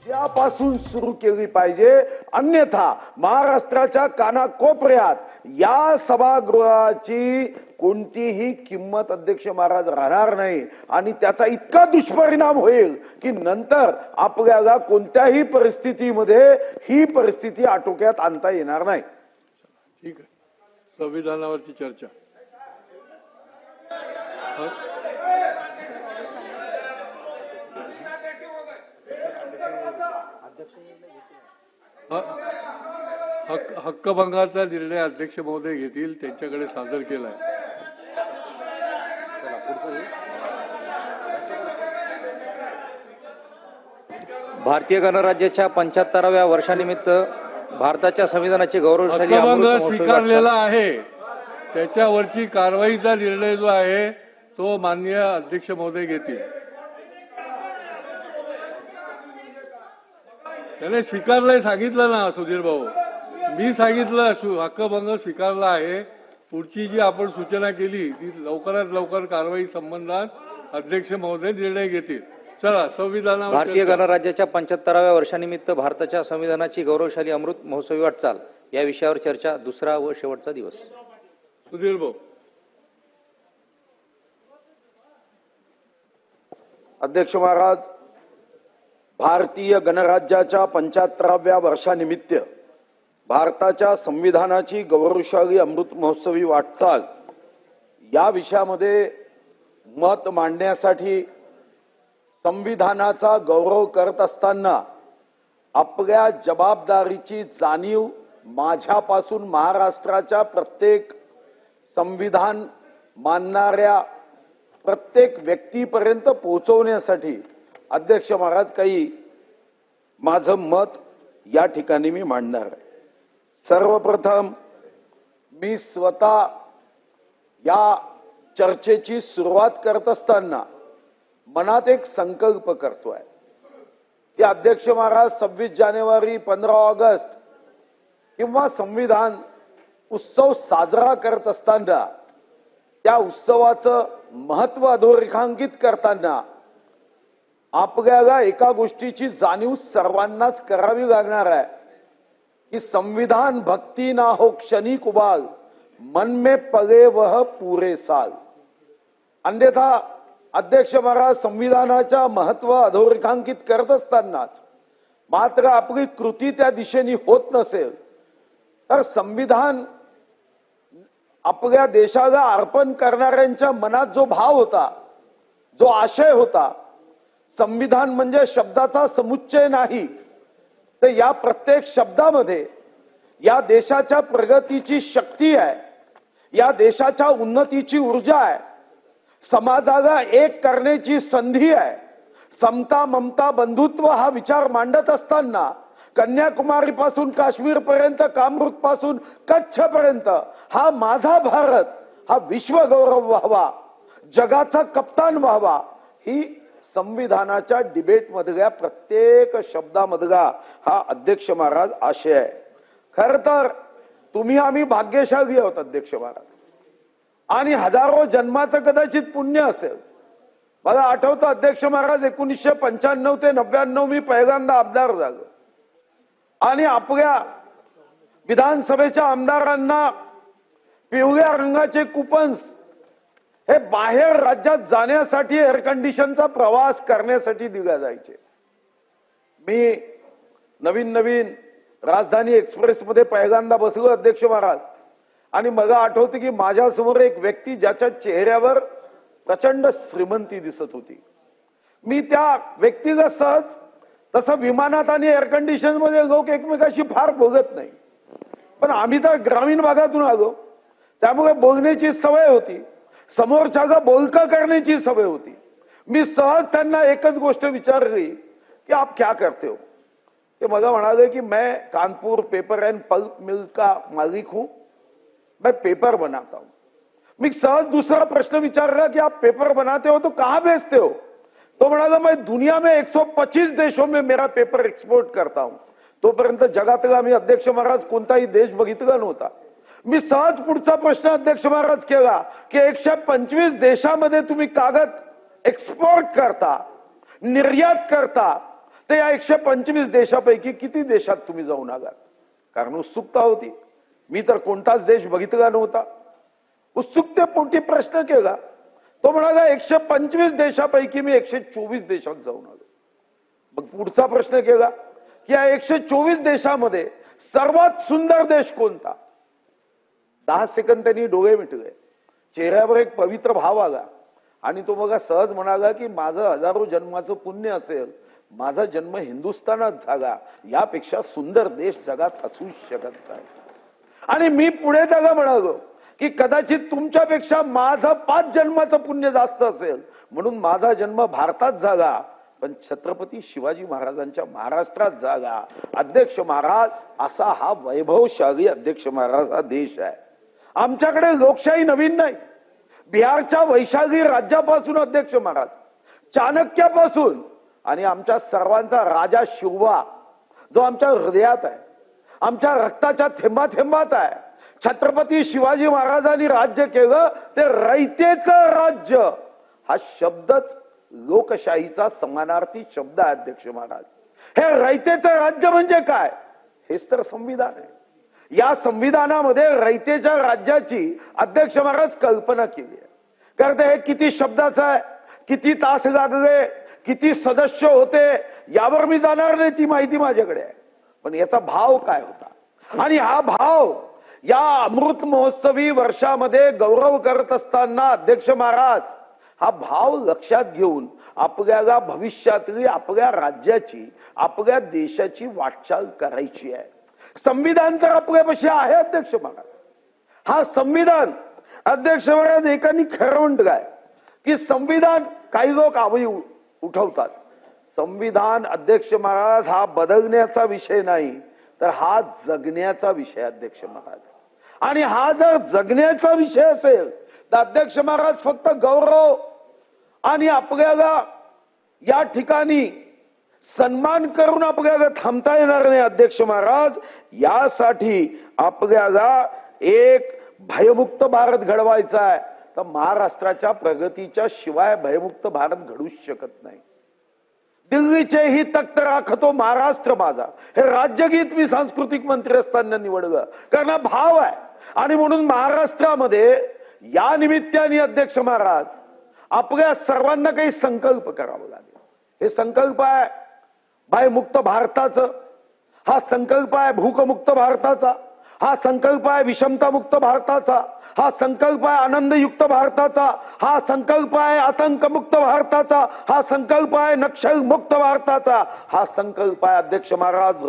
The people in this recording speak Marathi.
त्यापासून सुरू केली पाहिजे, अन्यथा महाराष्ट्राच्या कानाकोपऱ्यात या सभागृहाची कोणतीही किंमत अध्यक्ष महाराज राहणार नाही आणि त्याचा इतका दुष्परिणाम होईल की नंतर आपल्याला कोणत्याही परिस्थितीमध्ये ही परिस्थिती आटोक्यात आणता येणार नाही. ठीक आहे, संविधानावरची चर्चा. हक्कभंगाचा निर्णय अध्यक्ष महोदय घेतील, त्यांच्याकडे सादर केलाय. भारतीय गणराज्याच्या 75व्या वर्षानिमित्त भारताच्या संविधानाची गौरवशाली हक्कभंग स्वीकारलेला आहे, त्याच्यावरची कारवाईचा निर्णय जो आहे तो माननीय अध्यक्ष महोदय घेतील. त्याने स्वीकारलंय, सांगितलं ना सुधीर भाऊ, मी सांगितलं हक्कभंग स्वीकारला आहे. पुढची जी आपण सूचना केली ती लवकरात लवकर कारवाई संबंधात अध्यक्ष महोदय निर्णय घेतील. चला, संविधानावर भारतीय गणराज्याच्या 75व्या वर्षानिमित्त भारताच्या संविधानाची गौरवशाली अमृत महोत्सवी वाटचाल या विषयावर चर्चा, दुसरा व शेवटचा दिवस. सुधीर भाऊ. अध्यक्ष महाराज, भारतीय गणराज्याच्या 75व्या वर्षानिमित्त भारताच्या संविधानाची गौरवशाली अमृत महोत्सवी वाटचाल या विषयामध्ये मत मांडण्यासाठी संविधानाचा गौरव करत असताना आपल्या जबाबदारीची जाणीव माझ्यापासून महाराष्ट्राच्या प्रत्येक संविधान मानणाऱ्या प्रत्येक व्यक्तीपर्यंत पोहोचवण्यासाठी अध्यक्ष महाराज काही माझं मत या ठिकाणी मी मांडणार आहे. सर्वप्रथम मी स्वतः या चर्चेची सुरुवात करत असताना मनात एक संकल्प करतोय की अध्यक्ष महाराज 26 जानेवारी 15 ऑगस्ट किंवा संविधान उत्सव साजरा करत असताना त्या उत्सवाचं महत्व अधोरेखांकित करताना आपल्याला एका गोष्टीची जाणीव सर्वांनाच करावी लागणार आहे कि संविधान भक्ति ना हो क्षणिक उबाल, मन में पगे वह पूरे साल. अन्यथा अध्यक्ष महाराज संविधानाच्या महत्व अधोरेखांकित करत असतानाच मात्र आपली कृती त्या दिशेने होत नसेल तर संविधान आपल्या देशाला अर्पण करणाऱ्यांच्या मनात जो भाव होता, जो आशय होता, संविधान म्हणजे शब्दाचा समुच्चय नाही, तर या प्रत्येक शब्दामध्ये या देशाच्या प्रगतीची शक्ती आहे, या देशाच्या उन्नतीची ऊर्जा आहे, समाजाला एक करण्याची संधी आहे. समता ममता बंधुत्व हा विचार मांडत असताना कन्याकुमारी पासून काश्मीर पर्यंत, कामरूप पासून कच्छ पर्यंत हा माझा भारत हा विश्व गौरव व्हावा, जगाचा कप्तान व्हावा, ही संविधानाच्या डिबेट मधल्या प्रत्येक शब्दामधला हा अध्यक्ष महाराज आशय आहे. खर तर तुम्ही आम्ही भाग्यशाली आहोत अध्यक्ष महाराज, आणि हजारो जन्माचं कदाचित पुण्य असेल. मला आठवतं अध्यक्ष महाराज 1995 ते 99 मी पहिल्यांदा आमदार झालो आणि आपल्या विधानसभेच्या आमदारांना पिवळ्या रंगाचे कुपन्स हे बाहेर राज्यात जाण्यासाठी एअर कंडिशनचा प्रवास करण्यासाठी दिल्या जायचे. मी नवीन राजधानी एक्सप्रेस मध्ये पहिल्यांदा बसलो अध्यक्ष महाराज, आणि मला आठवतं की माझ्या समोर एक व्यक्ती ज्याच्या चेहऱ्यावर प्रचंड श्रीमंती दिसत होती. मी त्या व्यक्तीला सहज तसं विमानात आणि एअर कंडिशन मध्ये लोक एकमेकाशी फार बोलत नाही, पण आम्ही तर ग्रामीण भागातून आलो त्यामुळे बोलण्याची सवय होती, समोरच्याला बोलका करण्याची सवय होती. मी सहज त्यांना एकच गोष्ट विचारली की आप क्या करते हो. ते मला म्हणाले की मैं Kanpur paper end pulp mill का मालिक हूं, मैं पेपर बनाता हूं. मी सहज दूसरा प्रश्न विचारला कि आप पेपर बनाते हो तो कहां भेजते हो. तो म्हणाला मैं दुनिया में 125 देशों में मेरा पेपर एक्सपोर्ट करता हूं. तोपर्यंत जगातला मी अध्यक्ष महाराज कोणताही देश बघितला नव्हता. मी सहज पुढचा प्रश्न अध्यक्ष महाराज केला की 125 देशामध्ये तुम्ही कागद एक्सपोर्ट करता, निर्यात करता, तर या 125 देशापैकी किती देशात तुम्ही जाऊन आलात? कारण उत्सुकता होती. मी तर कोणताच देश बघितला नव्हता. उत्सुकतेपोटी प्रश्न केला. तो म्हणाला 125 देशापैकी मी 124 देशात जाऊन आलो. मग पुढचा प्रश्न केला की या 124 देशामध्ये सर्वात सुंदर देश कोणता? 10 सेकंद त्यांनी डोळे मिटले, चेहऱ्यावर एक पवित्र भाव आला आणि तो बघा सहज म्हणाला की माझं हजारो जन्माचं पुण्य असेल, माझा जन्म हिंदुस्थानात झाला, यापेक्षा सुंदर देश जगात असूच शकत नाही. आणि मी पुढे त्याला म्हणालो की कदाचित तुमच्यापेक्षा माझं 5 जन्माचं पुण्य जास्त असेल, म्हणून माझा जन्म भारतात झाला, पण छत्रपती शिवाजी महाराजांच्या महाराष्ट्रात झाला. अध्यक्ष महाराज, असा हा वैभवशाली अध्यक्ष महाराज हा देश आहे. आमच्याकडे लोकशाही नवीन नाही. बिहारच्या वैशाली राज्यापासून अध्यक्ष महाराज, चाणक्यापासून आणि आमच्या सर्वांचा राजा शिवबा जो आमच्या हृदयात आहे, आमच्या रक्ताच्या थेंबाथेंबात आहे. छत्रपती शिवाजी महाराजांनी राज्य केलं ते रयतेचं राज्य. हा शब्दच लोकशाहीचा समानार्थी शब्द आहे अध्यक्ष महाराज. हे रयतेचं राज्य म्हणजे काय? हेच तर संविधान आहे. या संविधानामध्ये रयतेच्या राज्याची अध्यक्ष महाराज कल्पना केली आहे. कारण हे किती शब्दाचं आहे, किती तास लागले, किती सदस्य होते, यावर मी जाणार नाही, ती माहिती माझ्याकडे आहे. पण याचा भाव काय होता आणि हा भाव या अमृत महोत्सवी वर्षामध्ये गौरव करत असताना अध्यक्ष महाराज हा भाव लक्षात घेऊन आपल्याला भविष्यातली आपल्या राज्याची, आपल्या देशाची वाटचाल करायची आहे. संविधान तर आपल्यापाशी आहे अध्यक्ष महाराज. हा संविधान अध्यक्ष महाराज एकानी खरं म्हटलंय की संविधान, काही लोक आवई उठवतात, संविधान अध्यक्ष महाराज हा बदलण्याचा विषय नाही, तर हा जगण्याचा विषय अध्यक्ष महाराज. आणि हा जर जगण्याचा विषय असेल तर अध्यक्ष महाराज फक्त गौरव आणि आपल्याला या ठिकाणी सन्मान करून आपल्याला थांबता येणार नाही अध्यक्ष महाराज. यासाठी आपल्याला एक भयमुक्त भारत घडवायचा आहे. तर महाराष्ट्राच्या प्रगतीच्या शिवाय भयमुक्त भारत घडूच शकत नाही. दिल्लीचे ही तख्त राखतो महाराष्ट्र माझा, हे राज्यगीत मी सांस्कृतिक मंत्री असताना निवडलं, कारण हा भाव आहे. आणि म्हणून महाराष्ट्रामध्ये या निमित्ताने अध्यक्ष महाराज आपल्या सर्वांना काही संकल्प करावा लागेल. हे संकल्प आहे भयमुक्त भारताचं, हा संकल्प आहे भूकमुक्त भारताचा, हा संकल्प आहे विषमतामुक्त भारताचा, हा संकल्प आहे आनंदयुक्त भारताचा, हा संकल्प आहे आतंकमुक्त भारताचा, हा संकल्प आहे नक्षलमुक्त भारताचा, हा संकल्प आहे अध्यक्ष महाराज